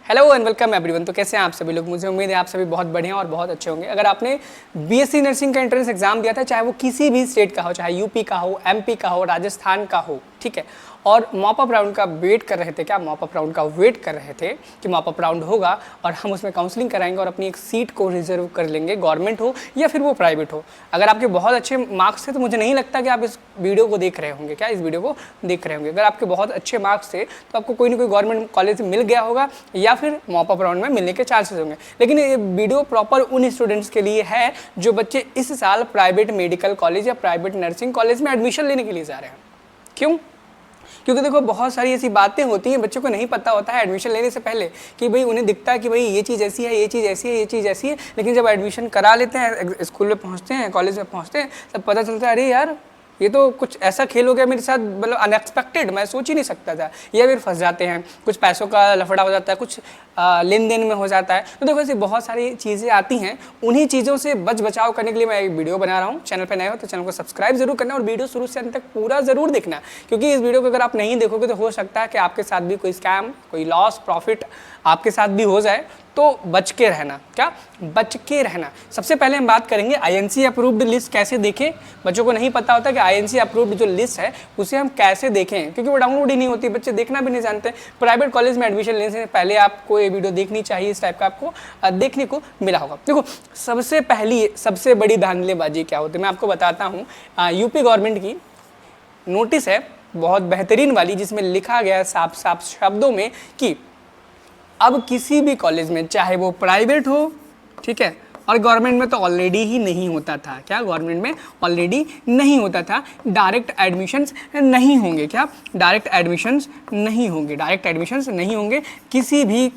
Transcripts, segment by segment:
Hello and welcome everyone. तो कैसे हैं आप सभी लोग? मुझे उम्मीद है आप सभी बहुत बढ़िया और बहुत अच्छे होंगे। अगर आपने बीएससी नर्सिंग का एंट्रेंस एग्जाम दिया था, चाहे वो किसी भी स्टेट का हो, चाहे यूपी का हो, एमपी का हो, राजस्थान का हो, ठीक है, और मॉप अप राउंड का वेट कर रहे थे, क्या मॉप अप राउंड का वेट कर रहे थे कि मॉप अप राउंड होगा और हम उसमें काउंसलिंग कराएंगे और अपनी एक सीट को रिजर्व कर लेंगे, गवर्नमेंट हो या फिर वो प्राइवेट हो। अगर आपके बहुत अच्छे मार्क्स थे तो मुझे नहीं लगता कि आप इस वीडियो को देख रहे होंगे, क्या इस वीडियो को देख रहे होंगे। अगर आपके बहुत अच्छे मार्क्स थे तो आपको कोई ना कोई गवर्नमेंट कॉलेज मिल गया होगा या फिर मॉप अप राउंड में मिलने के चांसेस होंगे। लेकिन ये वीडियो प्रॉपर उन स्टूडेंट्स के लिए है जो बच्चे इस साल प्राइवेट मेडिकल कॉलेज या प्राइवेट नर्सिंग कॉलेज में एडमिशन लेने के लिए जा रहे हैं। क्यों? क्योंकि देखो बहुत सारी ऐसी बातें होती हैं, बच्चों को नहीं पता होता है एडमिशन लेने से पहले कि भाई उन्हें दिखता है कि भाई ये चीज़ ऐसी है, ये चीज़ ऐसी है, ये चीज़ ऐसी है, लेकिन जब एडमिशन करा लेते हैं, स्कूल में पहुंचते हैं, कॉलेज में पहुंचते हैं, तब पता चलता है अरे यार ये तो कुछ ऐसा खेल हो गया मेरे साथ, मतलब अनएक्सपेक्टेड, मैं सोच ही नहीं सकता था। या फिर फंस जाते हैं, कुछ पैसों का लफड़ा हो जाता है, कुछ लेन देन में हो जाता है। तो देखो ऐसी बहुत सारी चीज़ें आती हैं, उन्हीं चीज़ों से बचाव करने के लिए मैं एक वीडियो बना रहा हूँ। चैनल पर नए हो तो चैनल को सब्सक्राइब जरूर करना और वीडियो शुरू से अंत तक पूरा ज़रूर देखना, क्योंकि इस वीडियो को अगर आप नहीं देखोगे तो हो सकता है कि आपके साथ भी कोई स्कैम, कोई लॉस, प्रॉफिट आपके साथ भी हो जाए। तो बच के रहना, क्या बच के रहना। सबसे पहले हम बात करेंगे आईएनसी अप्रूव्ड लिस्ट कैसे देखें। बच्चों को नहीं पता होता कि आईएनसी अप्रूव्ड जो लिस्ट है उसे हम कैसे देखें, क्योंकि वो डाउनलोड ही नहीं होती, बच्चे देखना भी नहीं जानते। प्राइवेट कॉलेज में एडमिशन लेने से पहले आपको ये वीडियो देखनी चाहिए, इस टाइप का आपको देखने को मिला होगा। देखो सबसे पहली सबसे बड़ी धांधलेबाजी क्या होती है मैं आपको बताता हूँ। यूपी गवर्नमेंट की नोटिस है बहुत बेहतरीन वाली, जिसमें लिखा गया है साफ साफ शब्दों में कि अब किसी भी कॉलेज में, चाहे वो प्राइवेट हो, ठीक है, और गवर्नमेंट में तो ऑलरेडी ही नहीं होता था, क्या गवर्नमेंट में ऑलरेडी नहीं होता था, डायरेक्ट एडमिशन्स नहीं होंगे। क्या डायरेक्ट एडमिशन्स नहीं होंगे? डायरेक्ट एडमिशन्स नहीं होंगे किसी भी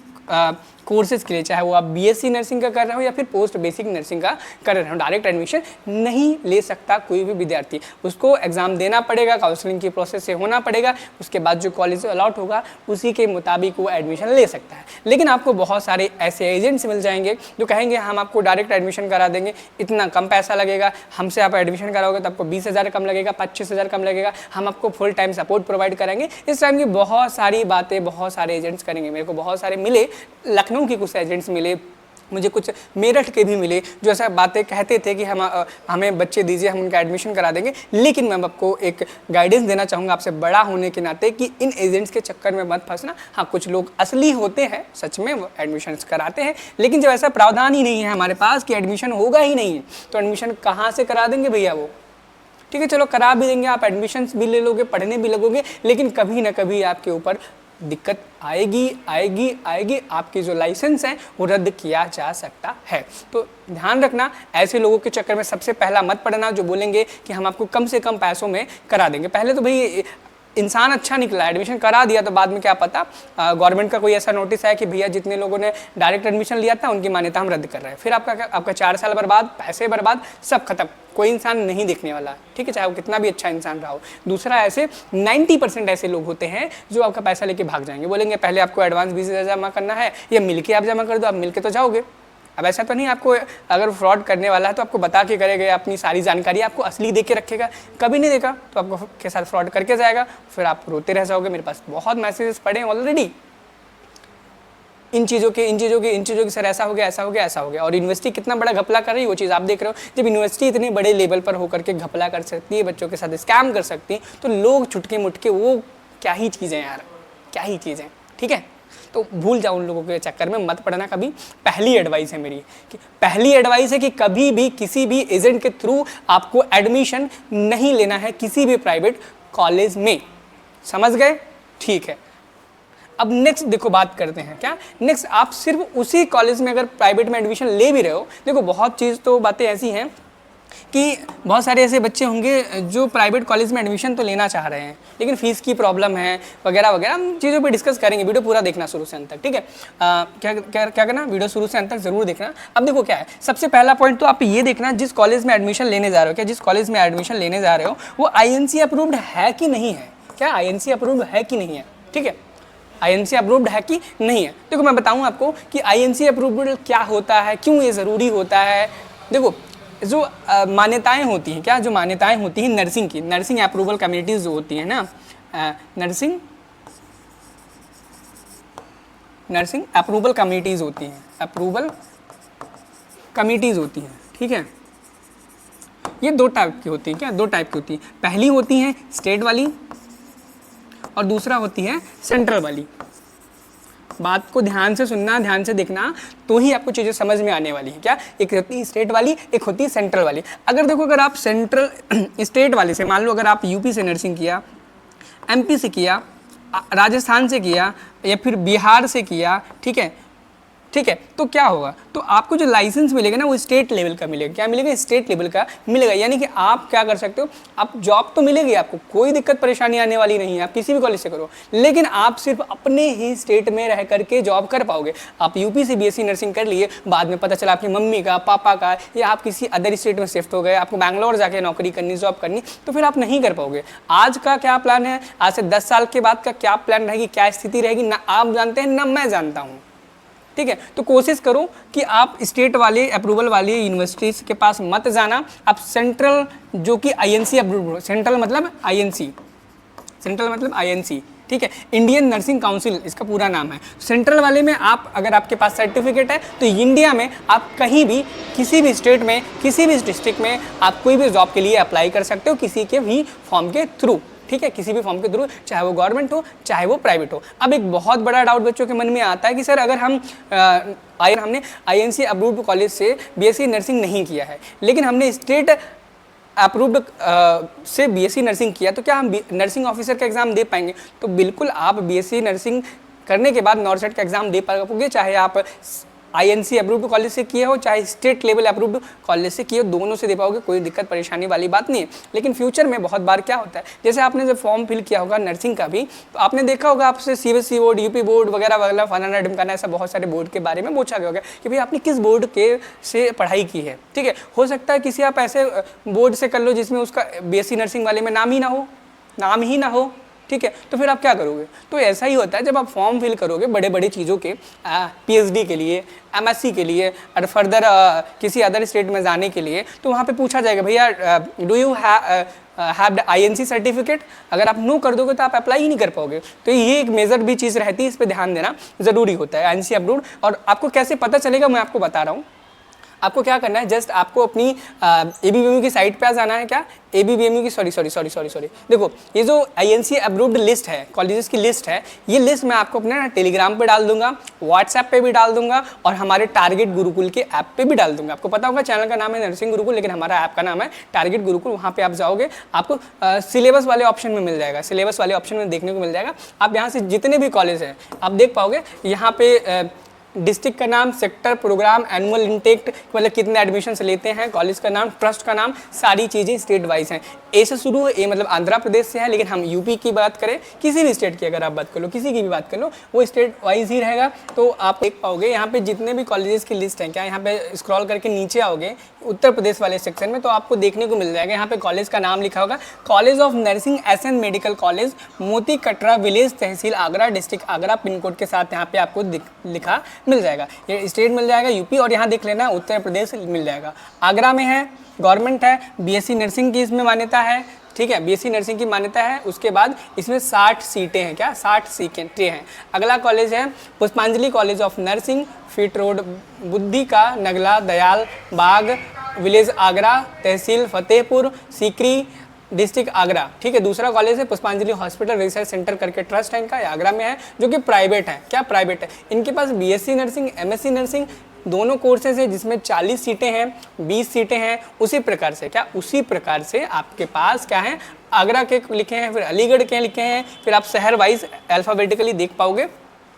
कोर्सेज के लिए, चाहे वो आप बीएससी नर्सिंग का कर रहे हो या फिर पोस्ट बेसिक नर्सिंग का कर रहे हो। डायरेक्ट एडमिशन नहीं ले सकता कोई भी विद्यार्थी, उसको एग्जाम देना पड़ेगा, काउंसलिंग की प्रोसेस से होना पड़ेगा, उसके बाद जो कॉलेज अलॉट होगा उसी के मुताबिक वो एडमिशन ले सकता है। लेकिन आपको बहुत सारे ऐसे एजेंट्स मिल जाएंगे जो कहेंगे हम आपको डायरेक्ट एडमिशन करा देंगे, इतना कम पैसा लगेगा, हमसे आप एडमिशन कराओगे तो आपको 20,000 कम लगेगा, 25,000 कम लगेगा, हम आपको फुल टाइम सपोर्ट प्रोवाइड करेंगे। इस टाइम की बहुत सारी बातें बहुत सारे एजेंट्स करेंगे। मेरे को बहुत सारे मिले, लखनऊ के कुछ एजेंट्स मिले, मुझे कुछ मेरठ के भी मिले, जो ऐसा बातें कहते थे कि हमें बच्चे दीजिए, हम उनका एडमिशन करा देंगे। लेकिन मैं आपको एक गाइडेंस देना चाहूँगा आपसे बड़ा होने के नाते कि इन एजेंट्स के चक्कर में मत फंसना। हाँ, कुछ लोग असली होते हैं, सच में वो एडमिशन कराते हैं, लेकिन जब ऐसा प्रावधान ही नहीं है हमारे पास कि एडमिशन होगा ही नहीं, तो एडमिशन कहाँ से करा देंगे भैया वो? ठीक है, चलो करा भी देंगे, आप एडमिशन भी ले लोगे, पढ़ने भी लगोगे, लेकिन कभी ना कभी आपके ऊपर दिक्कत आएगी आएगी आएगी। आपकी जो लाइसेंस है वो रद्द किया जा सकता है। तो ध्यान रखना, ऐसे लोगों के चक्कर में सबसे पहला मत पड़ना जो बोलेंगे कि हम आपको कम से कम पैसों में करा देंगे। पहले तो भाई इंसान अच्छा निकला, एडमिशन करा दिया, तो बाद में क्या पता गवर्नमेंट का कोई ऐसा नोटिस है कि भैया जितने लोगों ने डायरेक्ट एडमिशन लिया था उनकी मान्यता हम रद्द कर रहे हैं। फिर आपका 4 साल बर्बाद, पैसे बर्बाद, सब खत्म। कोई इंसान नहीं देखने वाला, ठीक है, चाहे वो कितना भी अच्छा इंसान रहा हो। दूसरा, ऐसे 90% ऐसे लोग होते हैं जो आपका पैसा लेके भाग जाएंगे, बोलेंगे पहले आपको एडवांस 20,000 जमा करना है या मिलके आप जमा कर दो, आप मिलके तो जाओगे। अब ऐसा तो नहीं, आपको अगर फ्रॉड करने वाला है तो आपको बता के करेगा, अपनी सारी जानकारी आपको असली दे के रखेगा। कभी नहीं देखा तो आपको के साथ फ्रॉड करके जाएगा, फिर आप रोते रह जाओगे। मेरे पास बहुत मैसेजेस पड़े हैं ऑलरेडी इन चीज़ों के सर ऐसा हो गया, ऐसा हो गया, ऐसा हो गया। और यूनिवर्सिटी कितना बड़ा घपला कर रही है वो चीज़ आप देख रहे हो। जब यूनिवर्सिटी इतने बड़े लेवल पर होकर के घपला कर सकती है, बच्चों के साथ स्कैम कर सकती है, तो लोग छुटके मुटके वो क्या ही चीज़ें यार, क्या ही चीज़ें, ठीक है। तो भूल जाओ, उन लोगों के चक्कर में मत पड़ना कभी। पहली एडवाइस है मेरी, कि पहली एडवाइस है कि कभी भी किसी भी एजेंट के थ्रू आपको एडमिशन नहीं लेना है किसी भी प्राइवेट कॉलेज में। समझ गए? ठीक है। अब नेक्स्ट देखो बात करते हैं, क्या नेक्स्ट, आप सिर्फ उसी कॉलेज में अगर प्राइवेट में एडमिशन ले भी रहे हो, देखो बहुत चीज़ तो बातें ऐसी हैं कि बहुत सारे ऐसे बच्चे होंगे जो प्राइवेट कॉलेज में एडमिशन तो लेना चाह रहे हैं, लेकिन फीस की प्रॉब्लम है वगैरह वगैरह। हम चीज़ों पे डिस्कस करेंगे, वीडियो पूरा देखना शुरू से अंत तक, ठीक है। क्या करना, वीडियो शुरू से अंत तक जरूर देखना। अब देखो क्या है, सबसे पहला पॉइंट तो आप ये देखना, जिस कॉलेज में एडमिशन लेने जा रहे हो, क्या जिस कॉलेज में एडमिशन लेने जा रहे हो वो आईएनसी अप्रूव्ड है कि नहीं है? क्या आईएनसी अप्रूव्ड है कि नहीं है? ठीक है, आईएनसी अप्रूव्ड है कि नहीं है। देखो मैं बताऊं आपको कि आईएनसी अप्रूव्ड क्या होता है, क्यों ये ज़रूरी होता है। देखो जो मान्यताएं होती हैं, क्या जो मान्यताएं होती हैं नर्सिंग की, नर्सिंग अप्रूवल कम्युनिटीज़ जो होती हैं ना, नर्सिंग नर्सिंग अप्रूवल कमिटीज़ होती हैं, अप्रूवल कमिटीज़ होती हैं, ठीक है। ये दो टाइप की होती हैं, क्या, दो टाइप की होती हैं। पहली होती है स्टेट वाली और दूसरा होती है सेंट्रल वाली। बात को ध्यान से सुनना, ध्यान से देखना, तो ही आपको चीज़ें समझ में आने वाली है। क्या, एक होती है स्टेट वाली, एक होती है सेंट्रल वाली। अगर देखो, अगर आप सेंट्रल स्टेट वाले से, मान लो अगर आप यूपी से नर्सिंग किया, एमपी से किया, राजस्थान से किया या फिर बिहार से किया, ठीक है, ठीक है, तो क्या होगा, तो आपको जो लाइसेंस मिलेगा ना वो स्टेट लेवल का मिलेगा। क्या मिलेगा, स्टेट लेवल का मिलेगा। यानी कि आप क्या कर सकते हो, आप जॉब तो मिलेगी, आपको कोई दिक्कत परेशानी आने वाली नहीं है, आप किसी भी कॉलेज से करो, लेकिन आप सिर्फ अपने ही स्टेट में रह करके जॉब कर पाओगे। आप यूपी से बीएससी नर्सिंग कर लिए, बाद में पता चला आपकी मम्मी का, पापा का, या आप किसी अदर स्टेट में शिफ्ट हो गए, आपको बैंगलोर जाके नौकरी करनी, जॉब करनी, तो फिर आप नहीं कर पाओगे। आज का क्या प्लान है, आज से 10 साल के बाद का क्या प्लान रहेगी, क्या स्थिति रहेगी, ना आप जानते हैं ना मैं जानता हूँ, ठीक है। तो कोशिश करो कि आप स्टेट वाले अप्रूवल वाली यूनिवर्सिटीज़ के पास मत जाना, आप सेंट्रल जो कि आईएनसी अप्रूवल, सेंट्रल मतलब आईएनसी, सेंट्रल मतलब आईएनसी, ठीक है, इंडियन नर्सिंग काउंसिल इसका पूरा नाम है। सेंट्रल वाले में आप, अगर आपके पास सर्टिफिकेट है तो इंडिया में आप कहीं भी, किसी भी स्टेट में, किसी भी डिस्ट्रिक्ट में आप कोई भी जॉब के लिए अप्लाई कर सकते हो, किसी के भी फॉर्म के थ्रू, ठीक है, किसी भी फॉर्म के थ्रू, चाहे वो गवर्नमेंट हो चाहे वो प्राइवेट हो। अब एक बहुत बड़ा डाउट बच्चों के मन में आता है कि सर अगर हमने आईएनसी अप्रूव्ड कॉलेज से बीएससी नर्सिंग नहीं किया है, लेकिन हमने स्टेट अप्रूव्ड से बीएससी नर्सिंग किया, तो क्या हम नर्सिंग ऑफिसर का एग्ज़ाम दे पाएंगे? तो बिल्कुल आप बीएससी नर्सिंग करने के बाद नॉर्सेट का एग्ज़ाम दे पाओगे, चाहे आप आईएनसी अप्रूव्ड कॉलेज से किए हो चाहे स्टेट लेवल अप्रूव्ड कॉलेज से किए हो, दोनों से दे पाओगे, कोई दिक्कत परेशानी वाली बात नहीं है। लेकिन फ्यूचर में बहुत बार क्या होता है, जैसे आपने जब फॉर्म फिल किया होगा नर्सिंग का भी, तो आपने देखा होगा आपसे सीबीएसई बोर्ड, यूपी बोर्ड वगैरह वगैरह, फलाना ढिमकाना, ऐसा बहुत सारे बोर्ड के बारे में पूछा गया होगा कि भाई आपने किस बोर्ड के से पढ़ाई की है, ठीक है। हो सकता है किसी आप ऐसे बोर्ड से कर लो जिसमें उसका बीएससी नर्सिंग वाले में नाम ही ना हो, ठीक है, तो फिर आप क्या करोगे? तो ऐसा ही होता है जब आप फॉर्म फिल करोगे बड़े बड़े चीज़ों के, पीएचडी के लिए, एमएससी के लिए और फर्दर किसी अदर स्टेट में जाने के लिए, तो वहाँ पे पूछा जाएगा भैया do you have the INC certificate. अगर आप नो कर दोगे तो आप अप्लाई ही नहीं कर पाओगे। तो ये एक मेजर भी चीज़ रहती है, इस पर ध्यान देना ज़रूरी होता है, आईएनसी अप्रूव्ड। और आपको कैसे पता चलेगा मैं आपको बता रहा हूँ। आपको क्या करना है, जस्ट आपको अपनी एबीवीएमयू की साइट पे आ जाना है। क्या, एबीवीएमयू की सॉरी देखो, ये जो आईएनसी अप्रूव्ड लिस्ट है, कॉलेजेस की लिस्ट है, ये लिस्ट मैं आपको अपने टेलीग्राम पे डाल दूंगा, व्हाट्सएप पे भी डाल दूंगा और हमारे टारगेट गुरुकुल के ऐप पे भी डाल दूंगा। आपको पता होगा चैनल का नाम है नर्सिंग गुरुकुल, लेकिन हमारा ऐप का नाम है टारगेट गुरुकुल। वहाँ पे आप जाओगे, आपको सिलेबस वाले ऑप्शन में मिल जाएगा, सिलेबस वाले ऑप्शन में देखने को मिल जाएगा। आप यहाँ से जितने भी कॉलेज हैं आप देख पाओगे। यहाँ पे डिस्ट्रिक्ट का नाम, सेक्टर, प्रोग्राम, एनुअल इंटेक, मतलब कितने एडमिशन्स लेते हैं, कॉलेज का नाम, ट्रस्ट का नाम, सारी चीज़ें स्टेट वाइज हैं। ए से शुरू है, ए मतलब आंध्र प्रदेश से है, लेकिन हम यूपी की बात करें, किसी भी स्टेट की अगर आप बात कर लो, किसी की भी बात कर लो, वो स्टेट वाइज ही रहेगा। तो आप देख पाओगे यहाँ पे जितने भी कॉलेजेस की लिस्ट है, क्या यहाँ पे स्क्रॉल करके नीचे आओगे उत्तर प्रदेश वाले सेक्शन में, तो आपको देखने को मिल जाएगा। यहाँ पे कॉलेज का नाम लिखा होगा, college of nursing SN medical college, Moti Katra village, तहसील Agra, district Agra, pin code के साथ यहाँ पे आपको लिखा मिल जाएगा। ये स्टेट मिल जाएगा यूपी, और यहाँ देख लेना उत्तर प्रदेश मिल जाएगा। आगरा में है, गवर्नमेंट है, बीएससी नर्सिंग की इसमें मान्यता है, ठीक है, बीएससी नर्सिंग की मान्यता है। उसके बाद इसमें 60 सीटें हैं। क्या, 60 सीटें हैं। अगला कॉलेज है पुष्पांजलि college of nursing, feet road, बुद्धि का नगला, दयाल बाग, विलेज आगरा, तहसील फतेहपुर सीकरी, डिस्ट्रिक्ट आगरा, ठीक है। दूसरा कॉलेज है पुष्पांजलि हॉस्पिटल रिसर्च सेंटर करके ट्रस्ट है इनका, आगरा में है, जो कि प्राइवेट है। क्या, प्राइवेट है। इनके पास बीएससी नर्सिंग, एमएससी नर्सिंग दोनों कोर्सेज हैं, जिसमें 40 सीटें हैं, 20 सीटें हैं। उसी प्रकार से क्या, उसी प्रकार से आपके पास क्या है, आगरा के लिखे हैं, फिर अलीगढ़ के लिखे हैं, फिर आप शहर वाइज अल्फ़ाबेटिकली देख पाओगे।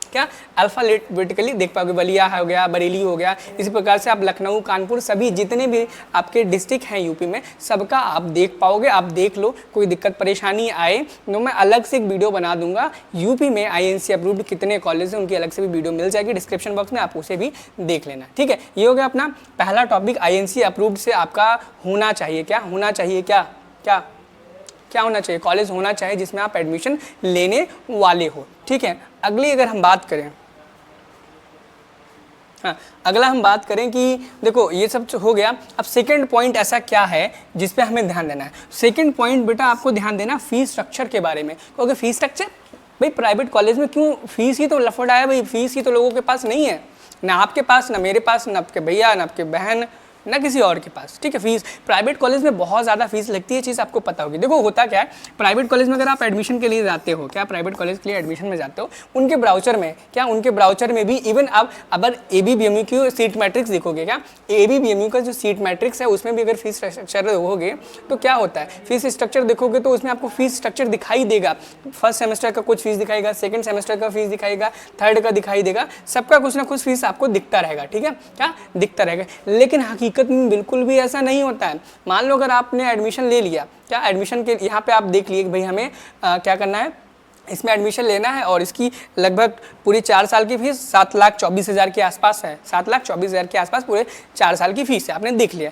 क्या, अल्फ़ाबेटिकली देख पाओगे, बलिया हो गया, बरेली हो गया, इसी प्रकार से आप लखनऊ, कानपुर, सभी जितने भी आपके डिस्ट्रिक्ट हैं यूपी में, सबका आप देख पाओगे। आप देख लो, कोई दिक्कत परेशानी आए तो मैं अलग से एक वीडियो बना दूंगा। यूपी में आईएनसी अप्रूव्ड कितने कॉलेज हैं, उनकी अलग से भी वीडियो मिल जाएगी डिस्क्रिप्शन बॉक्स में, आप उसे भी देख लेना, ठीक है। ये हो गया अपना पहला टॉपिक, आईएनसी अप्रूव्ड से आपका होना चाहिए। क्या होना चाहिए, क्या होना चाहिए, कॉलेज होना चाहिए जिसमें आप एडमिशन लेने वाले हो, ठीक है। अगली अगर हम बात करें, हाँ, अगला हम बात करें कि देखो ये सब हो गया। अब सेकंड पॉइंट ऐसा क्या है जिस पे हमें ध्यान देना है। सेकंड पॉइंट बेटा आपको ध्यान देना फीस स्ट्रक्चर के बारे में, क्योंकि फीस स्ट्रक्चर भाई प्राइवेट कॉलेज में क्यों, फीस ही तो लफड़ा है भाई, फीस ही तो लोगों के पास नहीं है, ना आपके पास, ना मेरे पास, ना आपके भैया, ना आपके बहन, ना किसी और के पास, ठीक है। फीस प्राइवेट कॉलेज में बहुत ज़्यादा फीस लगती है, चीज़ आपको पता होगी। देखो होता क्या है, प्राइवेट कॉलेज में अगर आप एडमिशन के लिए जाते हो, क्या प्राइवेट कॉलेज के लिए एडमिशन में जाते हो, उनके ब्राउचर में क्या, उनके ब्राउचर में भी इवन आप अगर ABBMU की सीट मैट्रिक्स देखोगे, क्या ABBMU का जो सीट मैट्रिक्स है उसमें भी अगर फीस स्ट्रक्चर होगे तो क्या होता है, फीस स्ट्रक्चर देखोगे तो उसमें आपको फीस स्ट्रक्चर दिखाई देगा। फर्स्ट सेमेस्टर का कुछ फीस दिखाएगा, सेकंड सेमेस्टर का फीस दिखाएगा, थर्ड का दिखाई देगा, सबका कुछ ना कुछ फीस आपको दिखता रहेगा, ठीक है, क्या दिखता रहेगा। लेकिन हकीकत में बिल्कुल भी ऐसा नहीं होता है। मान लो अगर आपने एडमिशन ले लिया, क्या एडमिशन के यहाँ पे आप देख लिए कि भाई हमें क्या करना है, इसमें एडमिशन लेना है और इसकी लगभग पूरी 4 साल की फीस 7,24,000 के आसपास है, 7,24,000 के आसपास पूरे 4 साल की फीस है, आपने देख लिया।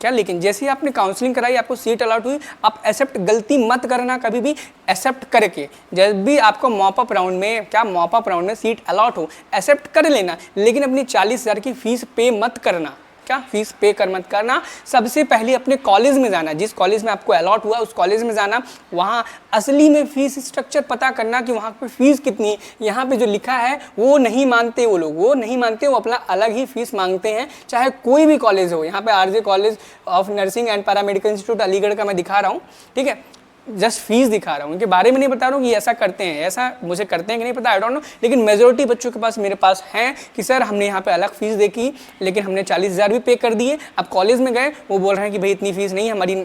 लेकिन जैसे ही आपने काउंसलिंग कराई, आपको सीट अलॉट हुई, आप एक्सेप्ट गलती मत करना कभी भी, एक्सेप्ट करके जब भी आपको मॉपअप राउंड में सीट अलॉट हो एक्सेप्ट कर लेना, लेकिन अपनी 40,000 की फीस पे मत करना। क्या फीस पे कर मत करना, सबसे पहले अपने कॉलेज में जाना, जिस कॉलेज में आपको अलॉट हुआ उस कॉलेज में जाना, वहाँ असली में फीस स्ट्रक्चर पता करना कि वहाँ पे फीस कितनी है। यहाँ पे जो लिखा है वो नहीं मानते वो लोग, वो नहीं मानते, वो अपना अलग ही फीस मांगते हैं, चाहे कोई भी कॉलेज हो। यहाँ पे RJ college of nursing and paramedical institute Aligarh का मैं दिखा रहा हूँ, ठीक है, जस्ट फीस दिखा रहा हूँ, उनके बारे में नहीं बता रहा हूँ कि ऐसा करते हैं, ऐसा मुझे करते हैं कि नहीं पता, आई डोंट नो, लेकिन मेजोरिटी बच्चों के पास, मेरे पास हैं कि सर हमने यहाँ पे अलग फीस देखी, लेकिन हमने 40,000 भी पे कर दिए। अब कॉलेज में गए, वो बोल रहे हैं कि भाई इतनी फीस नहीं है हमारी,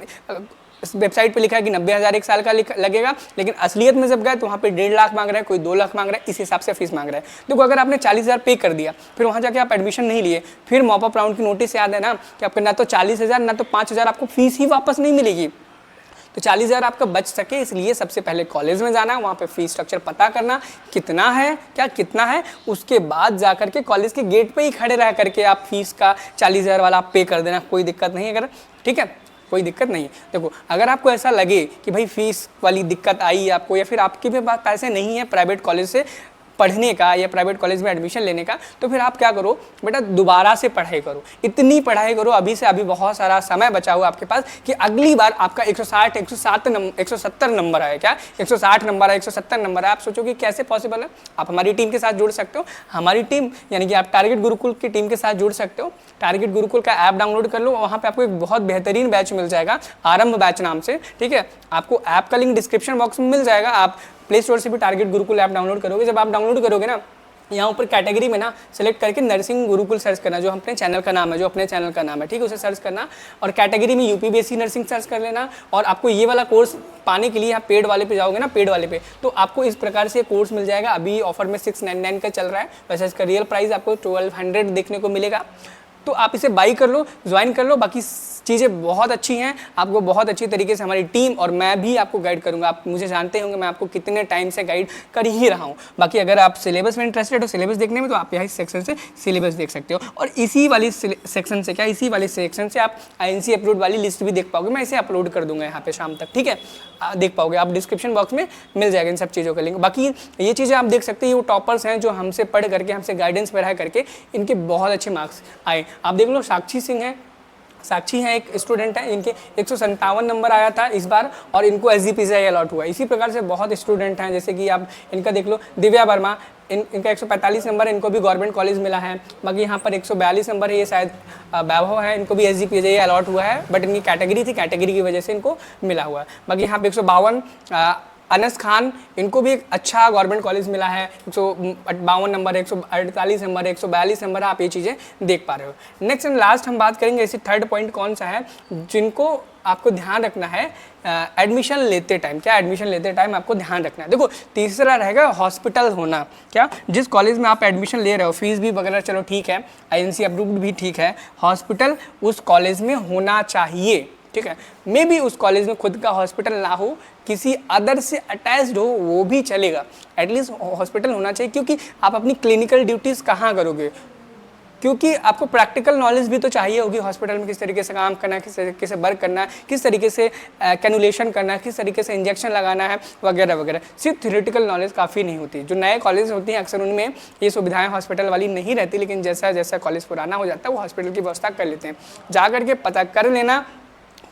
वेबसाइट पे लिखा है कि 90,000 एक साल का लगेगा, लेकिन असलियत में जब गए तो वहाँ पे 1.5 लाख मांग रहा है, कोई 2 लाख मांग रहा है, इस हिसाब से फीस मांग रहा है। देखो अगर आपने 40,000 पे कर दिया, फिर वहाँ जाके आप एडमिशन नहीं लिए, फिर मॉपअप राउंड की नोटिस याद है ना कि आपको ना तो 40,000 ना तो 5,000 आपको फीस ही वापस नहीं मिलेगी। तो 40,000 आपका बच सके, इसलिए सबसे पहले कॉलेज में जाना, वहाँ पे फीस स्ट्रक्चर पता करना कितना है, कितना है, उसके बाद जा करके कॉलेज के गेट पे ही खड़े रह करके आप फीस का 40,000 वाला आप पे कर देना, कोई दिक्कत नहीं है अगर, ठीक है, कोई दिक्कत नहीं है। देखो अगर आपको ऐसा लगे कि भाई फीस वाली दिक्कत आई आपको, या फिर आपके भी पास पैसे नहीं है प्राइवेट कॉलेज से पढ़ने का या प्राइवेट कॉलेज में एडमिशन लेने का, तो फिर आप क्या करो बेटा, दोबारा से पढ़ाई करो, इतनी पढ़ाई करो अभी से, अभी बहुत सारा समय बचा हुआ आपके पास कि अगली बार आपका 170 नंबर है, क्या 160 नंबर है, 170 नंबर है। आप सोचो कि कैसे पॉसिबल है। आप हमारी टीम के साथ जुड़ सकते हो, हमारी टीम यानी कि आप टारगेट गुरुकुल की टीम के साथ जुड़ सकते हो। टारगेट गुरुकुल का ऐप डाउनलोड कर लो, वहाँ पे आपको एक बहुत बेहतरीन बैच मिल जाएगा, आरंभ बैच नाम से, ठीक है। आपको ऐप का लिंक डिस्क्रिप्शन बॉक्स में मिल जाएगा, आप प्ले स्टोर से भी टारगेट गुरुकुल ऐप डाउनलोड करोगे। जब आप डाउनलोड करोगे ना, यहाँ ऊपर कैटेगरी में ना सेलेक्ट करके नर्सिंग गुरुकुल सर्च करना, जो अपने चैनल का नाम है, ठीक है, उसे सर्च करना, और कैटेगरी में UPBSC नर्सिंग सर्च कर लेना। और आपको ये वाला कोर्स पाने के लिए आप पेड वाले पे जाओगे ना, पेड वाले पे, तो आपको इस प्रकार से कोर्स मिल जाएगा। अभी ऑफर में 699 का चल रहा है, वैसे इसका रियल प्राइस आपको 1200 देखने को मिलेगा। तो आप इसे बाई कर लो, ज्वाइन कर लो। बाकी चीज़ें बहुत अच्छी हैं, आपको बहुत अच्छी तरीके से हमारी टीम और मैं भी आपको गाइड करूंगा। आप मुझे जानते होंगे, मैं आपको कितने टाइम से गाइड कर ही रहा हूं। बाकी अगर आप सिलेबस में इंटरेस्टेड हो, सिलेबस देखने में, तो आप यहाँ इस सेक्शन से सिलेबस देख सकते हो। और इसी वाली सेक्शन से आप INC अप्रूव्ड वाली लिस्ट भी देख पाओगे। मैं इसे अपलोड कर दूंगा यहाँ पे शाम तक, ठीक है, देख पाओगे आप, डिस्क्रिप्शन बॉक्स में मिल जाएगा इन सब चीज़ों का लिंक। बाकी ये चीज़ें आप देख सकते हैं, वो टॉपर्स हैं जो हमसे पढ़ करके, हमसे गाइडेंस में रह करके इनके बहुत अच्छे मार्क्स आए। आप देख लो, साक्षी है एक स्टूडेंट है, इनके 157 नंबर आया था इस बार, और इनको SGPCI अलॉट हुआ। इसी प्रकार से बहुत स्टूडेंट हैं, जैसे कि आप इनका देख लो, दिव्या वर्मा, इनका 145 नंबर, इनको भी गवर्नमेंट कॉलेज मिला है। बाकी यहाँ पर 142 नंबर है, ये शायद वैभव है, इनको भी SGPCI अलॉट हुआ है, बट इनकी कैटेगरी थी, कैटेगरी की वजह से इनको मिला हुआ है। बाकी यहाँ पे 152 अनस खान, इनको भी एक अच्छा गवर्नमेंट कॉलेज मिला है, 152 नंबर, 148 नंबर, 142 नंबर, आप ये चीज़ें देख पा रहे हो। नेक्स्ट एंड लास्ट हम बात करेंगे, इसी थर्ड पॉइंट कौन सा है जिनको आपको ध्यान रखना है एडमिशन लेते टाइम। क्या एडमिशन लेते टाइम आपको ध्यान रखना है। देखो तीसरा रहेगा हॉस्पिटल होना। क्या जिस कॉलेज में आप एडमिशन ले रहे हो, फीस भी वगैरह चलो ठीक है, INC अप्रूव्ड भी ठीक है, हॉस्पिटल उस कॉलेज में होना चाहिए, ठीक है। मे बी उस कॉलेज में खुद का हॉस्पिटल ना हो, किसी अदर से अटैच्ड हो, वो भी चलेगा, एटलीस्ट हॉस्पिटल होना चाहिए। क्योंकि आप अपनी क्लिनिकल ड्यूटीज़ कहाँ करोगे, क्योंकि आपको प्रैक्टिकल नॉलेज भी तो चाहिए होगी हॉस्पिटल में, किस तरीके से काम करना है, किस तरीके से वर्क करना है, किस तरीके से कैनुलेशन करना है, किस तरीके से इंजेक्शन लगाना है, वगैरह वगैरह। सिर्फ थ्योरेटिकल नॉलेज काफ़ी नहीं होती। जो नए कॉलेज होती हैं अक्सर उनमें ये सुविधाएं हॉस्पिटल वाली नहीं रहती, लेकिन जैसा जैसा कॉलेज पुराना हो जाता है वो हॉस्पिटल की व्यवस्था कर लेते हैं। जा करके पता कर लेना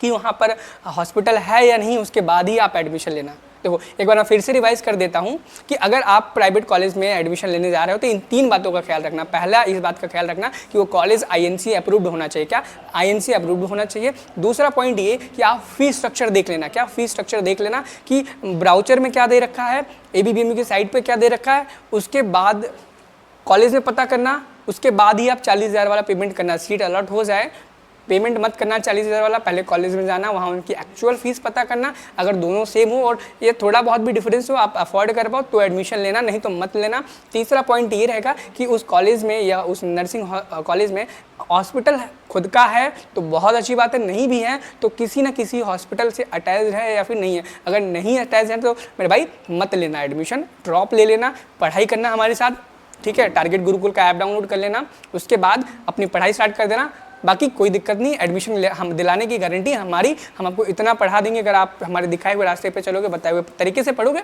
कि वहाँ पर हॉस्पिटल है या नहीं, उसके बाद ही आप एडमिशन लेना, देखो एक बार मैं फिर से रिवाइज कर देता हूँ कि अगर आप प्राइवेट कॉलेज में एडमिशन लेने जा रहे हो तो इन 3 बातों का ख्याल रखना। पहला इस बात का ख्याल रखना कि वो कॉलेज INC अप्रूव्ड होना चाहिए। क्या INC अप्रूव्ड होना चाहिए। दूसरा पॉइंट ये कि आप फीस स्ट्रक्चर देख लेना। क्या फीस स्ट्रक्चर देख लेना कि ब्राउचर में क्या दे रखा है, ABBMU की साइट पर क्या दे रखा है, उसके बाद कॉलेज में पता करना, उसके बाद ही आप 40,000 वाला पेमेंट करना। सीट अलॉट हो जाए, पेमेंट मत करना 40,000 वाला, पहले कॉलेज में जाना, वहाँ उनकी एक्चुअल फीस पता करना। अगर दोनों सेम हो और ये थोड़ा बहुत भी डिफरेंस हो, आप अफोर्ड कर पाओ तो एडमिशन लेना, नहीं तो मत लेना। तीसरा पॉइंट ये रहेगा कि उस कॉलेज में या उस नर्सिंग कॉलेज में हॉस्पिटल खुद का है तो बहुत अच्छी बात है, नहीं भी है तो किसी ना किसी हॉस्पिटल से अटैच है या फिर नहीं है। अगर नहीं अटैच है तो मेरे भाई मत लेना एडमिशन, ड्रॉप ले लेना, पढ़ाई करना हमारे साथ, ठीक है। टारगेट गुरुकुल का ऐप डाउनलोड कर लेना, उसके बाद अपनी पढ़ाई स्टार्ट कर देना। बाकी कोई दिक्कत नहीं, एडमिशन हम दिलाने की गारंटी हमारी, हम आपको इतना पढ़ा देंगे, अगर आप हमारे दिखाए हुए रास्ते पे चलोगे, बताए हुए तरीके से पढ़ोगे,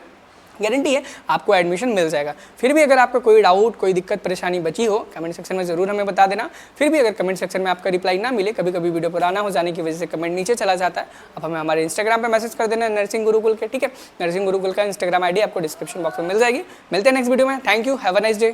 गारंटी है आपको एडमिशन मिल जाएगा। फिर भी अगर आपका कोई डाउट, कोई दिक्कत परेशानी बची हो, कमेंट सेक्शन में ज़रूर हमें बता देना। फिर भी अगर कमेंट सेक्शन में आपका रिप्लाई ना मिले, कभी कभी वीडियो पुराना हो जाने की वजह से कमेंट नीचे चला जाता है, अब हमें हमारे इंस्टाग्राम पे मैसेज कर देना नर्सिंग गुरुकुल के, ठीक है। नर्सिंग गुरुकुल का इंस्टाग्राम ID आपको डिस्क्रिप्शन बॉक्स में मिल जाएगी। मिलते हैं नेक्स्ट वीडियो में। Thank you, have a nice day.